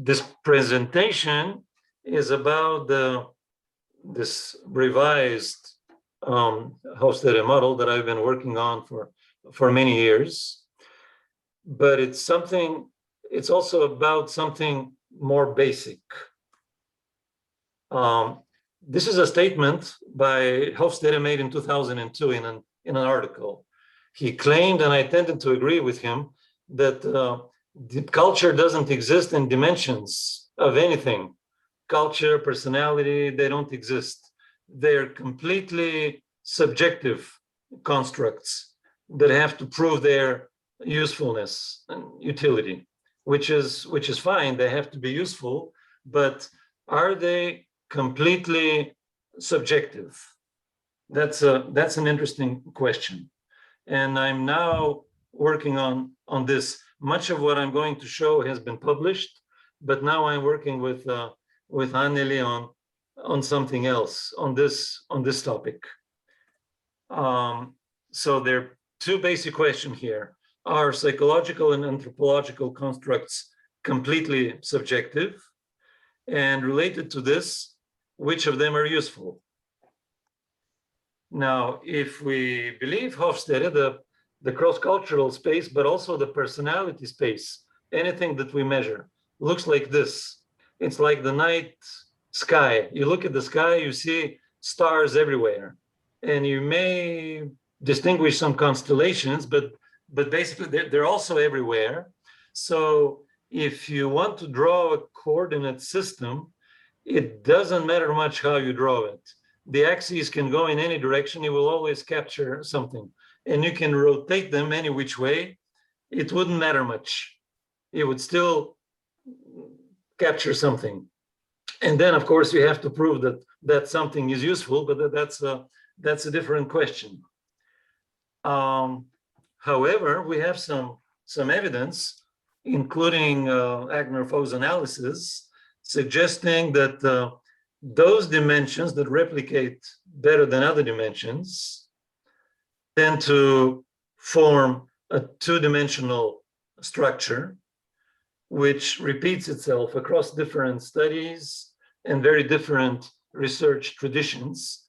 this presentation is about this revised Hofstede model that I've been working on for many years. But it's also about something more basic. This is a statement by Hofstede made in 2002 in an article. He claimed, and I tended to agree with him, that the culture doesn't exist in dimensions of anything. Culture, personality, they don't exist. They're completely subjective constructs that have to prove their usefulness and utility, which is fine. They have to be useful, but are they completely subjective? That's an interesting question, and I'm now working on this. Much of what I'm going to show has been published, but now I'm working with Anneli on something else, on this topic. So there are two basic questions here. Are psychological and anthropological constructs completely subjective? And related to this, which of them are useful? Now, if we believe Hofstede, the cross-cultural space, but also the personality space, anything that we measure looks like this. It's like the night sky. You look at the sky, you see stars everywhere, and you may distinguish some constellations, but basically they're also everywhere. So if you want to draw a coordinate system, it doesn't matter much how you draw it. The axes can go in any direction. You will always capture something, and you can rotate them any which way. It wouldn't matter much. It would still capture something. And then, of course, you have to prove that something is useful, but that's a different question. However, we have some evidence, including Agner-Fo's analysis, suggesting that those dimensions that replicate better than other dimensions tend to form a two-dimensional structure, which repeats itself across different studies and very different research traditions.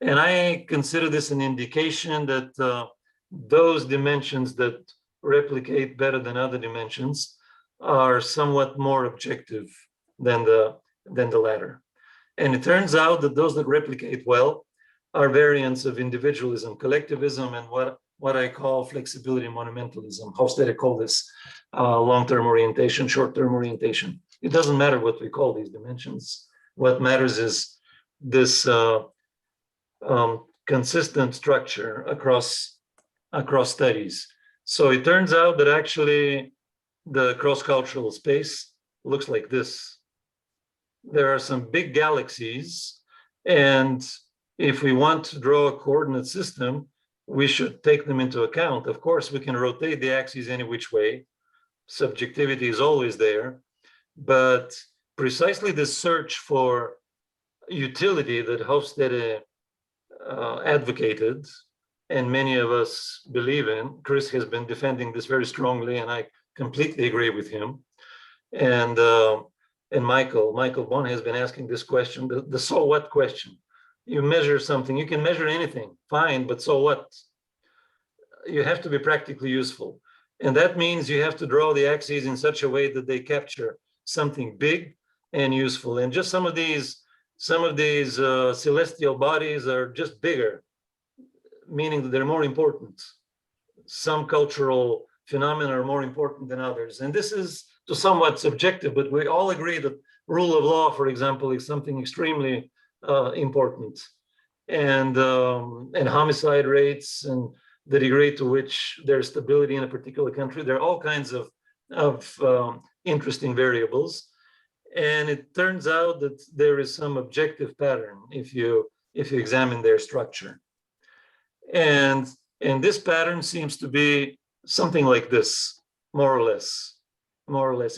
And I consider this an indication that those dimensions that replicate better than other dimensions are somewhat more objective than the latter. And it turns out that those that replicate well are variants of individualism, collectivism, and what I call flexibility-monumentalism. Hofstede called this long-term orientation, short-term orientation. It doesn't matter what we call these dimensions. What matters is this consistent structure across studies. So it turns out that actually the cross-cultural space looks like this. There are some big galaxies, and if we want to draw a coordinate system, we should take them into account. Of course, we can rotate the axes any which way. Subjectivity is always there, but precisely the search for utility that Hofstede advocated, and many of us believe in. Chris has been defending this very strongly, and I completely agree with him. And Michael Bonn has been asking this question, the so what question. You measure something, you can measure anything, fine, but so what? You have to be practically useful. And that means you have to draw the axes in such a way that they capture something big and useful. And just some of these celestial bodies are just bigger, meaning that they're more important. Some cultural phenomena are more important than others. And this is to somewhat subjective, but we all agree that rule of law, for example, is something extremely important. And homicide rates and the degree to which there's stability in a particular country. There are all kinds of interesting variables. And it turns out that there is some objective pattern if you examine their structure. And this pattern seems to be something like this, more or less.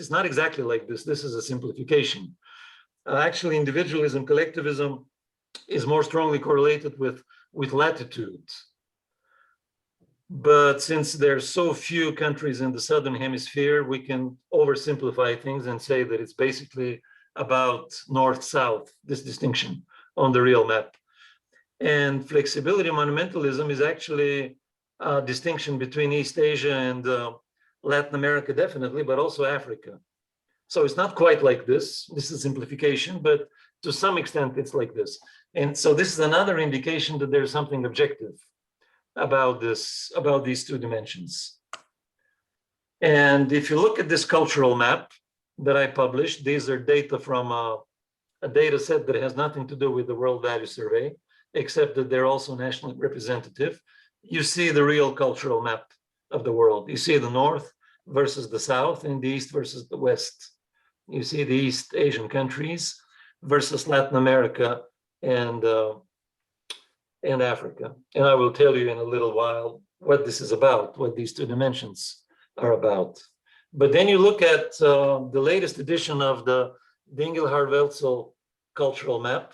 It's not exactly like this. This is a simplification. Actually, individualism, collectivism is more strongly correlated with latitude. But since there's so few countries in the Southern Hemisphere, we can oversimplify things and say that it's basically about north-south, this distinction on the real map. And flexibility monumentalism is actually a distinction between East Asia and Latin America, definitely, but also Africa. So it's not quite like this. This is simplification, but to some extent it's like this. And so this is another indication that there's something objective about this, about these two dimensions. And if you look at this cultural map that I published, these are data from a data set that has nothing to do with the World Value Survey, except that they're also nationally representative. You see the real cultural map of the world. You see the North versus the South and the East versus the West. You see the East Asian countries versus Latin America and Africa. And I will tell you in a little while what this is about, what these two dimensions are about. But then you look at the latest edition of the INGLEHART-WELZEL cultural map,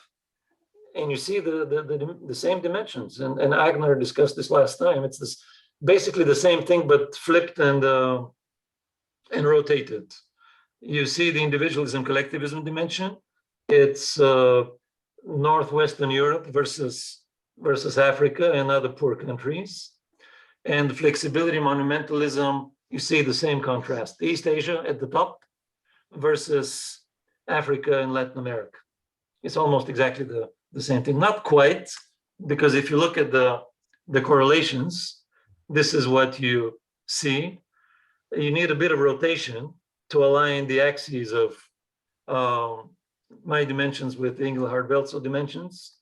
and you see the same dimensions. And Agnar discussed this last time. It's this basically the same thing, but flipped and rotated. You see the individualism collectivism dimension. It's Northwestern Europe versus Africa and other poor countries. And flexibility monumentalism, you see the same contrast. East Asia at the top versus Africa and Latin America. It's almost exactly the same thing. Not quite, because if you look at the correlations, this is what you see. You need a bit of rotation to align the axes of my dimensions with INGLEHART-WELZEL dimensions,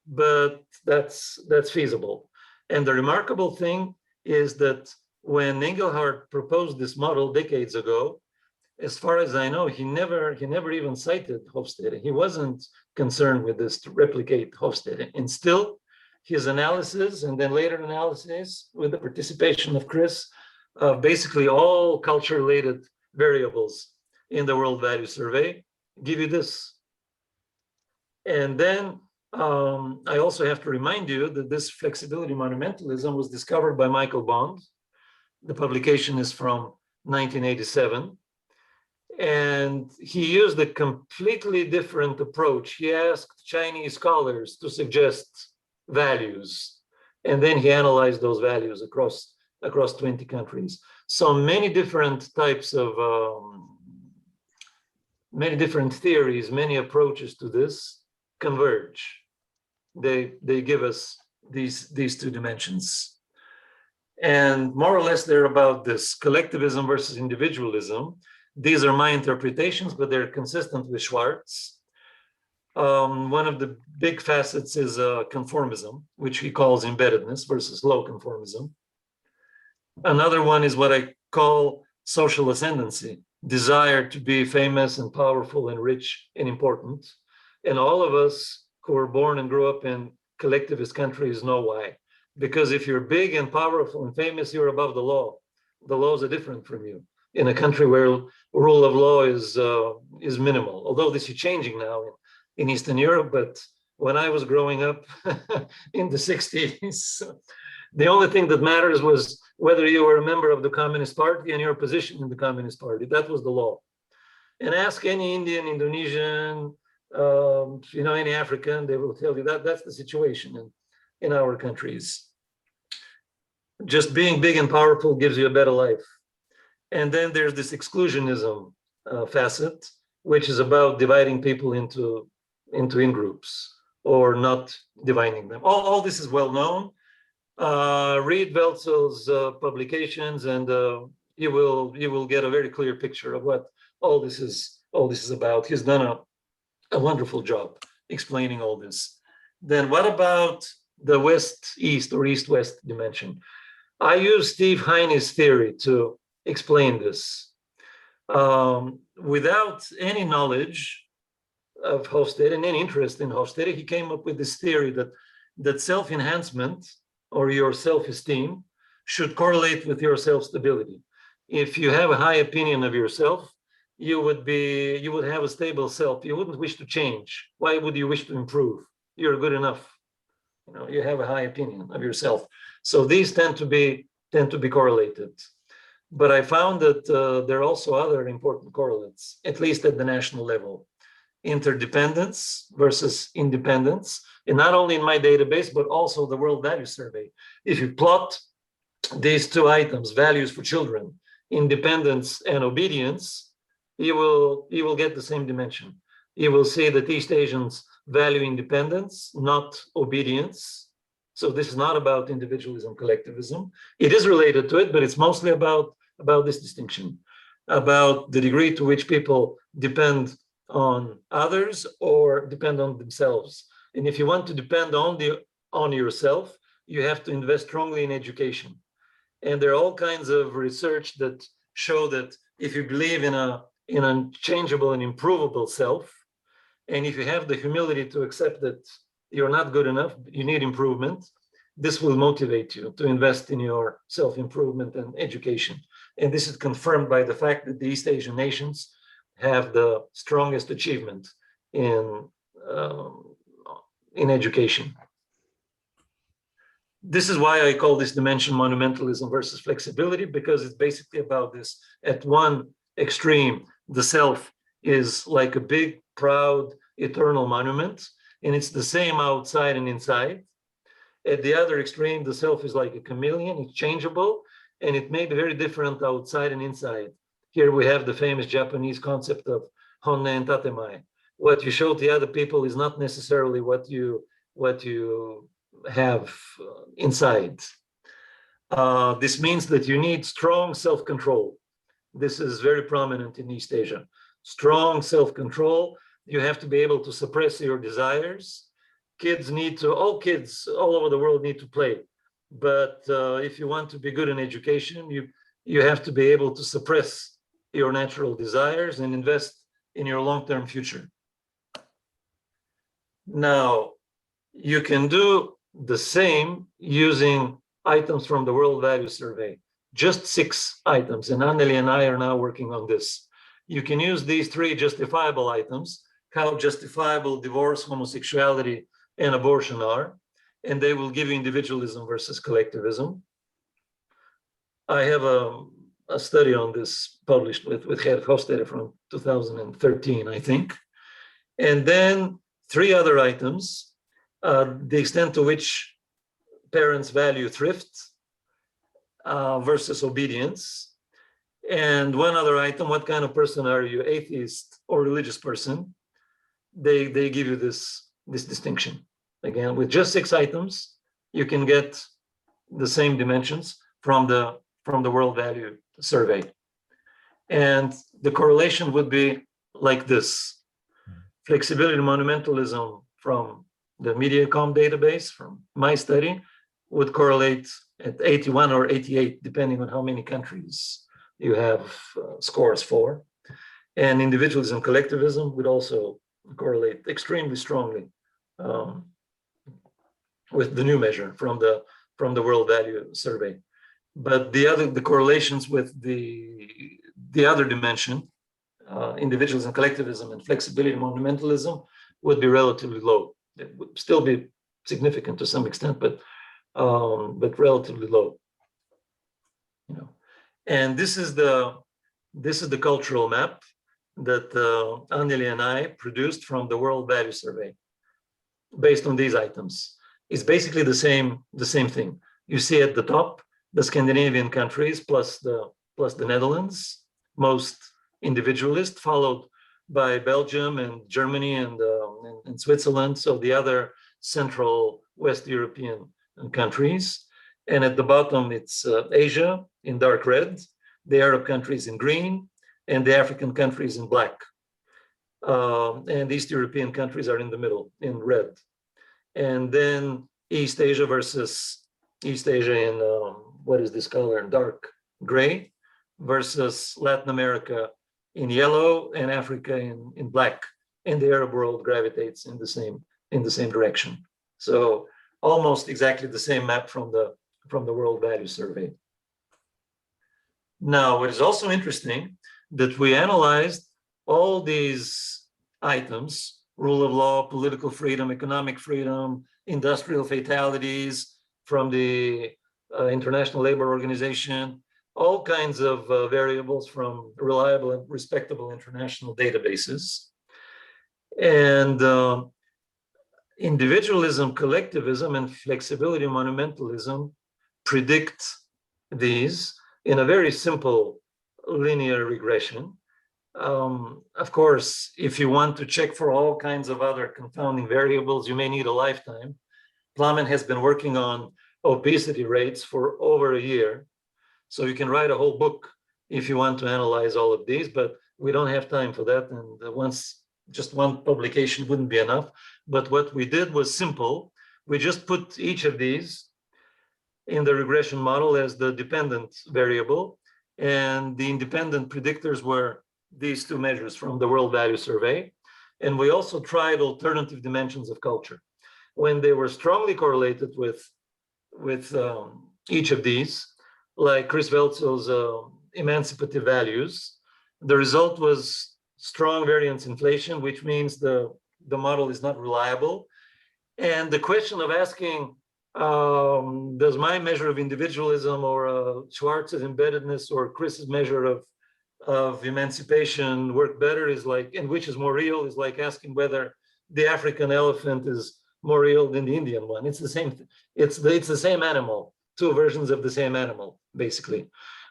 but that's feasible. And the remarkable thing is that when Engelhardt proposed this model decades ago, as far as I know, he never even cited Hofstede. He wasn't concerned with this to replicate Hofstede. And still, his analysis and then later analysis with the participation of Chris, basically all culture-related variables in the World Value Survey give you this. And then I also have to remind you that this flexibility monumentalism was discovered by Michael Bond. The publication is from 1987. And he used a completely different approach. He asked Chinese scholars to suggest values, and then he analyzed those values across 20 countries. So many different types of, many different theories, many approaches to this converge. They give us these two dimensions. And more or less they're about this collectivism versus individualism. These are my interpretations, but they're consistent with Schwartz. One of the big facets is conformism, which he calls embeddedness versus low conformism. Another one is what I call social ascendancy, desire to be famous and powerful and rich and important. And all of us who were born and grew up in collectivist countries know why. Because if you're big and powerful and famous, you're above the law. The laws are different from you. In a country where rule of law is minimal, although this is changing now in Eastern Europe. But when I was growing up in the 60s, the only thing that matters was whether you were a member of the Communist Party and your position in the Communist Party. That was the law. And ask any Indian, Indonesian, any African, they will tell you that that's the situation in our countries. Just being big and powerful gives you a better life. And then there's this exclusionism facet, which is about dividing people into in-groups or not dividing them. All this is well known. Read Welzel's publications, and you will get a very clear picture of what all this is about. He's done a wonderful job explaining all this. Then what about the West-East or East-West dimension? I use Steve Heine's theory to explain this. Without any knowledge of Hofstede and any interest in Hofstede, he came up with this theory that self-enhancement or your self-esteem should correlate with your self-stability. If you have a high opinion of yourself, you would have a stable self. You wouldn't wish to change. Why would you wish to improve? You're good enough. You have a high opinion of yourself. So these tend to be tend to be correlated. But I found that there are also other important correlates, at least at the national level. Interdependence versus independence, and not only in my database, but also the World Value Survey. If you plot these two items, values for children, independence and obedience, you will get the same dimension. You will see that East Asians value independence, not obedience. So this is not about individualism, collectivism. It is related to it, but it's mostly about this distinction, about the degree to which people depend on others or depend on themselves. And if you want to depend on yourself, you have to invest strongly in education. And there are all kinds of research that show that if you believe in an unchangeable and improvable self, and if you have the humility to accept that you're not good enough, you need improvement, this will motivate you to invest in your self-improvement and education. And this is confirmed by the fact that the East Asian nations have the strongest achievement in education. This is why I call this dimension monumentalism versus flexibility, because it's basically about this. At one extreme, the self is like a big, proud, eternal monument, and it's the same outside and inside. At the other extreme, the self is like a chameleon, it's changeable, and it may be very different outside and inside. Here we have the famous Japanese concept of honne and tatemai. What you show to other people is not necessarily what you have inside. This means that you need strong self-control. This is very prominent in East Asia. Strong self-control. You have to be able to suppress your desires. All kids all over the world need to play. But if you want to be good in education, you have to be able to suppress your natural desires and invest in your long-term future. Now, you can do the same using items from the World Value Survey, just 6 items, and Anneli and I are now working on this. You can use these 3 justifiable items, how justifiable divorce, homosexuality, and abortion are, and they will give you individualism versus collectivism. I have a study on this published with Minkov-Hofstede from 2013, I think. And then 3 other items, the extent to which parents value thrift versus obedience. And one other item, what kind of person are you, atheist or religious person? They give you this distinction. Again, with just 6 items, you can get the same dimensions from the World Value Survey. And the correlation would be like this. Flexibility monumentalism from the MediaCom database, from my study, would correlate at 81 or 88, depending on how many countries you have scores for. And individualism, collectivism would also correlate extremely strongly with the new measure from the World Value Survey. But the correlations with the other dimension, individualism, collectivism, and flexibility monumentalism, would be relatively low. It would still be significant to some extent, but relatively low. And this is the cultural map that Anneli and I produced from the World Value Survey, based on these items. It's basically the same thing. You see at the top the Scandinavian countries plus the Netherlands, most individualist, followed by Belgium and Germany and Switzerland, so the other Central West European countries. And at the bottom, it's Asia in dark red, the Arab countries in green, and the African countries in black. And East European countries are in the middle in red. And then East Asia versus East Asia in, what is this color, in dark gray, versus Latin America in yellow and Africa in black. And the Arab world gravitates in the same direction. So almost exactly the same map from the World Value Survey. Now, what is also interesting, that we analyzed all these items, rule of law, political freedom, economic freedom, industrial fatalities, from the International Labor Organization, all kinds of variables from reliable and respectable international databases. And individualism, collectivism, and flexibility monumentalism predict these in a very simple linear regression. Of course, if you want to check for all kinds of other confounding variables, you may need a lifetime. Plowman has been working on obesity rates for over a year. So you can write a whole book if you want to analyze all of these, but we don't have time for that. And just one publication wouldn't be enough. But what we did was simple. We just put each of these in the regression model as the dependent variable. And the independent predictors were these two measures from the World Value Survey. And we also tried alternative dimensions of culture. When they were strongly correlated with each of these, like Chris Welzel's emancipative values, the result was strong variance inflation, which means the model is not reliable. And the question of asking, does my measure of individualism or Schwartz's embeddedness or Chris's measure of emancipation work better is like, and which is more real, is like asking whether the African elephant is more real than the Indian one. It's the same, it's the same animal, two versions of the same animal, basically.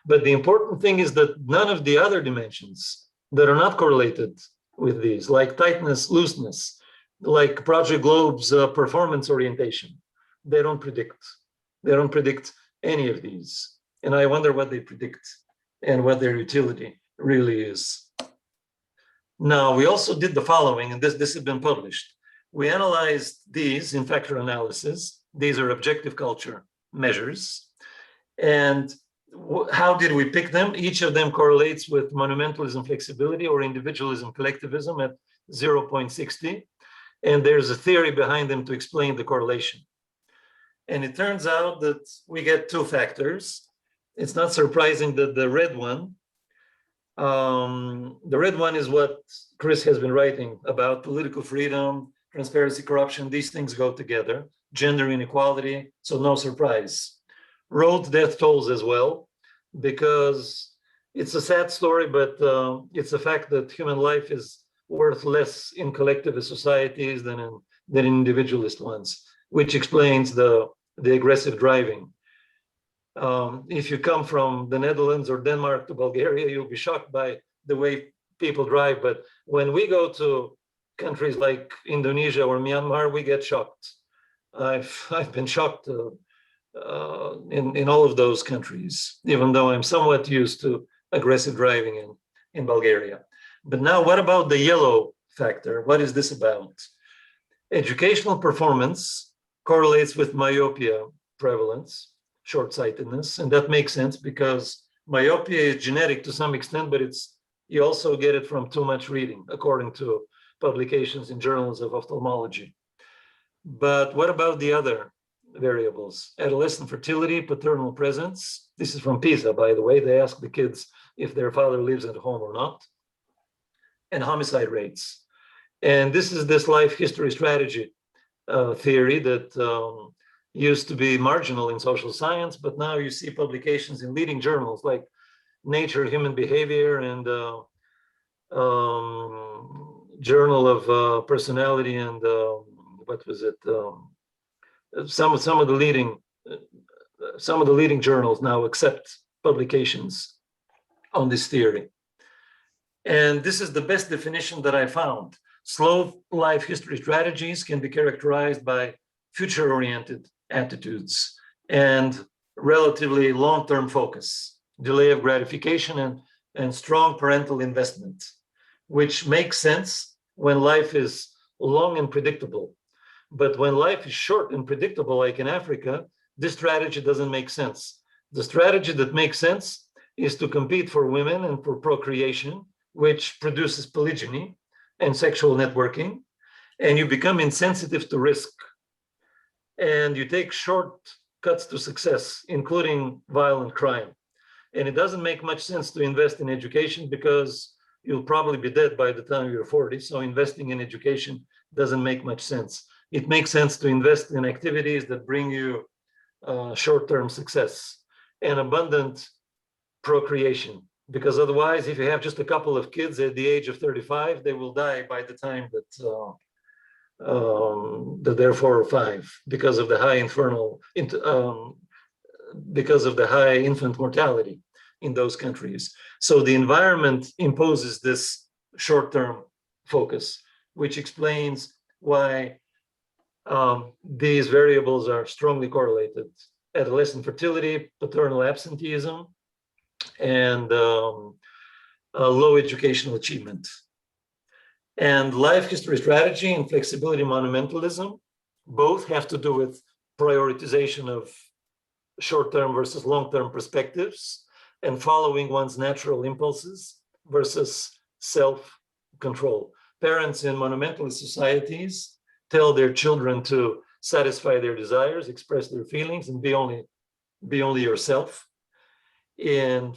But the important thing is that none of the other dimensions that are not correlated with these, like tightness, looseness, like Project Globe's performance orientation, they don't predict. They don't predict any of these. And I wonder what they predict and what their utility really is. Now, we also did the following, and this has been published. We analyzed these in factor analysis. These are objective culture measures. And how did we pick them? Each of them correlates with monumentalism flexibility or individualism collectivism at 0.60. And there's a theory behind them to explain the correlation. And it turns out that we get two factors. It's not surprising that the red one is what Chris has been writing about: political freedom, transparency, corruption. These things go together. Gender inequality, so no surprise. Road death tolls as well, because it's a sad story, but it's a fact that human life is worth less in collectivist societies than in individualist ones, which explains the aggressive driving. If you come from the Netherlands or Denmark to Bulgaria, you'll be shocked by the way people drive. But when we go to countries like Indonesia or Myanmar, we get shocked. I've been shocked in all of those countries, even though I'm somewhat used to aggressive driving in Bulgaria. But now, what about the yellow factor? What is this about? Educational performance correlates with myopia prevalence, short-sightedness, and that makes sense because myopia is genetic to some extent, but you also get it from too much reading, according to publications in journals of ophthalmology. But what about the other variables? Adolescent fertility, paternal presence. This is from PISA, by the way. They ask the kids if their father lives at home or not. And homicide rates. And this is this life history strategy theory that used to be marginal in social science, but now you see publications in leading journals like Nature, Human Behavior, and Journal of Personality, and what was it? Some of the leading journals now accept publications on this theory. And this is the best definition that I found. Slow life history strategies can be characterized by future-oriented attitudes and relatively long-term focus, delay of gratification, and strong parental investment, which makes sense when life is long and predictable. But when life is short and predictable, like in Africa, this strategy doesn't make sense. The strategy that makes sense is to compete for women and for procreation, which produces polygyny and sexual networking, and you become insensitive to risk. And you take shortcuts to success, including violent crime. And it doesn't make much sense to invest in education because you'll probably be dead by the time you're 40. So investing in education doesn't make much sense. It makes sense to invest in activities that bring you short-term success and abundant procreation. Because otherwise, if you have just a couple of kids at the age of 35, they will die by the time that they're 4 or 5 because of the high because of the high infant mortality in those countries. So the environment imposes this short-term focus, which explains why these variables are strongly correlated: adolescent fertility, paternal absenteeism, and low educational achievement. And life history strategy and flexibility monumentalism both have to do with prioritization of short-term versus long-term perspectives and following one's natural impulses versus self-control. Parents in monumentalist societies tell their children to satisfy their desires, express their feelings, and be only yourself. In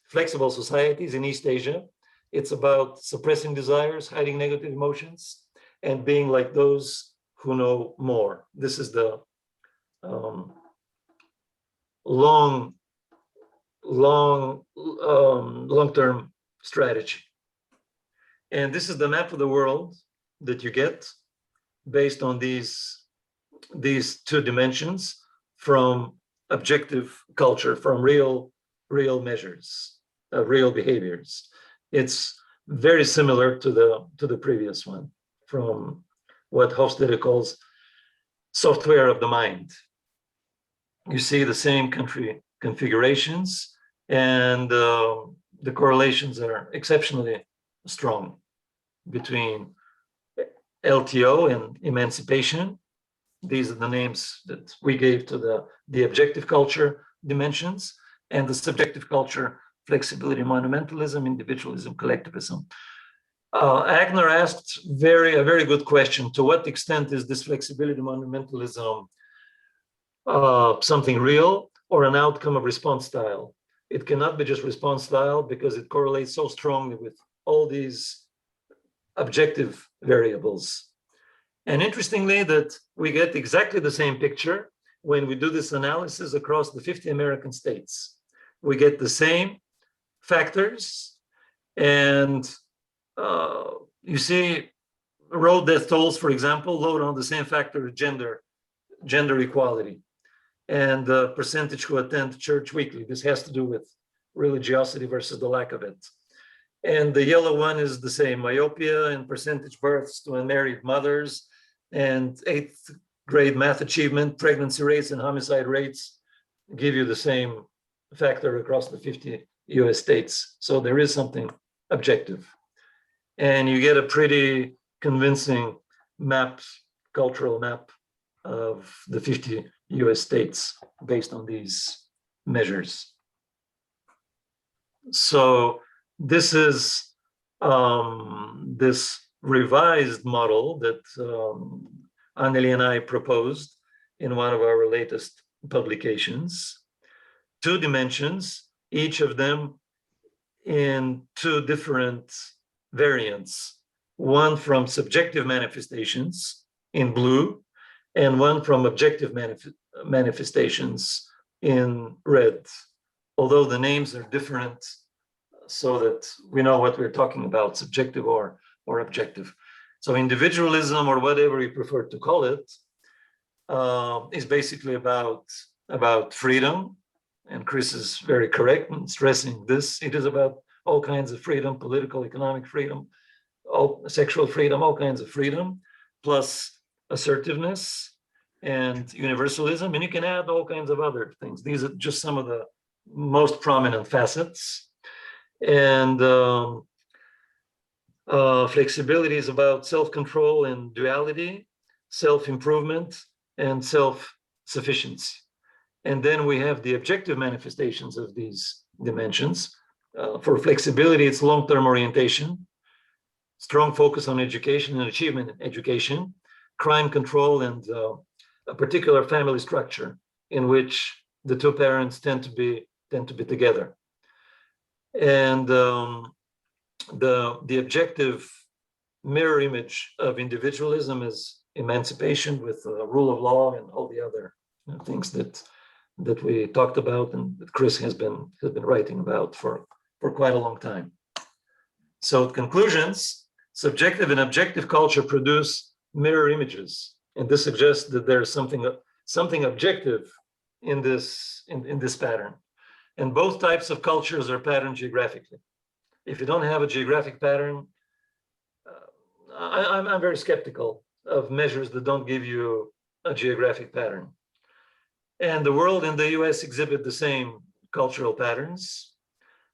flexible societies in East Asia, it's about suppressing desires, hiding negative emotions, and being like those who know more. This is the long-term strategy. And this is the map of the world that you get based on these 2 dimensions from objective culture, from real measures, real behaviors. It's very similar to the previous one, from what Hofstede calls software of the mind. You see the same country configurations, and the correlations are exceptionally strong between LTO and emancipation. These are the names that we gave to the objective culture dimensions, and the subjective culture: flexibility, monumentalism, individualism, collectivism. Agner asked a very good question: to what extent is this flexibility monumentalism something real or an outcome of response style? It cannot be just response style because it correlates so strongly with all these objective variables. And interestingly, that we get exactly the same picture when we do this analysis across the 50 American states. We get the same factors, and you see road death tolls, for example, load on the same factor of gender equality, and the percentage who attend church weekly. This has to do with religiosity versus the lack of it. And the yellow one is the same: myopia and percentage births to unmarried mothers, and 8th grade math achievement, pregnancy rates, and homicide rates give you the same factor across the 50 US states. So there is something objective. And you get a pretty convincing map, cultural map of the 50 US states based on these measures. So this is this revised model that Anneli and I proposed in one of our latest publications. 2 dimensions, each of them in 2 different variants: one from subjective manifestations in blue, and one from objective manifestations in red, although the names are different so that we know what we're talking about, subjective or objective. So individualism, or whatever you prefer to call it, is basically about freedom. And Chris is very correct in stressing this. It is about all kinds of freedom: political, economic freedom, sexual freedom, all kinds of freedom, plus assertiveness and universalism. And you can add all kinds of other things. These are just some of the most prominent facets. And flexibility is about self-control and duality, self-improvement, and self-sufficiency. And then we have the objective manifestations of these dimensions. For flexibility, it's long-term orientation, strong focus on education and achievement in education, crime control, and a particular family structure in which the 2 parents tend to be together. And the objective mirror image of individualism is emancipation with rule of law and all the other things that that we talked about and that Chris has been writing about for quite a long time. So conclusions: subjective and objective culture produce mirror images, and this suggests that there's something objective in this pattern. And both types of cultures are patterned geographically. If you don't have a geographic pattern, I'm very skeptical of measures that don't give you a geographic pattern. And the world and the US exhibit the same cultural patterns.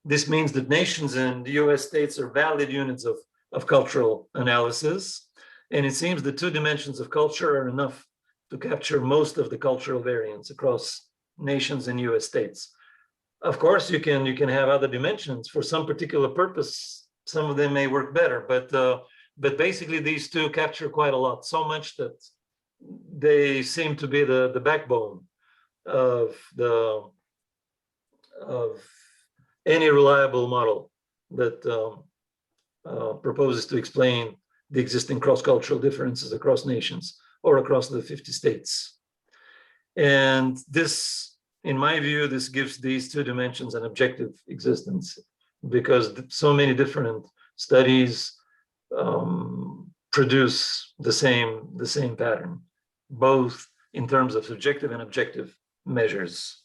This means that nations and the US states are valid units of cultural analysis. And it seems the two dimensions of culture are enough to capture most of the cultural variance across nations and US states. Of course, you can have other dimensions for some particular purpose. Some of them may work better, but basically these two capture quite a lot, so much that they seem to be the backbone of any reliable model that proposes to explain the existing cross-cultural differences across nations or across the 50 states. And this, in my view, this gives these two dimensions an objective existence, because so many different studies produce the same pattern, both in terms of subjective and objective measures.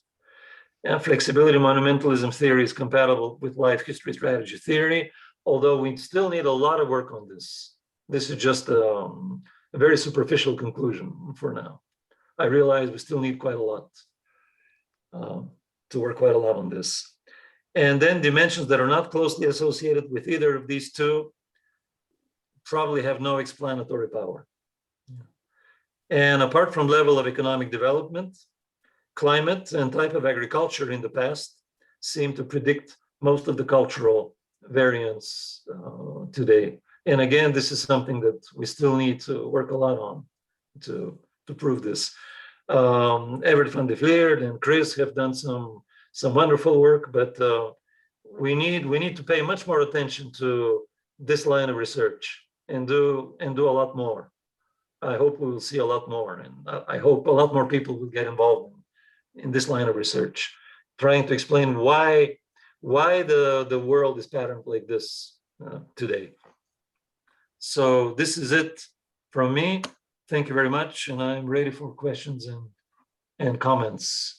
And flexibility monumentalism theory is compatible with life history strategy theory, although we still need a lot of work on this. This is just a very superficial conclusion for now. I realize we still need quite a lot to work quite a lot on this. And then dimensions that are not closely associated with either of these two probably have no explanatory power. And apart from level of economic development, climate and type of agriculture in the past seem to predict most of the cultural variance today. And again, this is something that we still need to work a lot on to prove this. Everett van de Vleert and Chris have done some wonderful work, but we need to pay much more attention to this line of research and do a lot more. I hope we will see a lot more, and I hope a lot more people will get involved in this line of research, trying to explain why the world is patterned like this today. So this is it from me. Thank you very much, and I'm ready for questions and comments.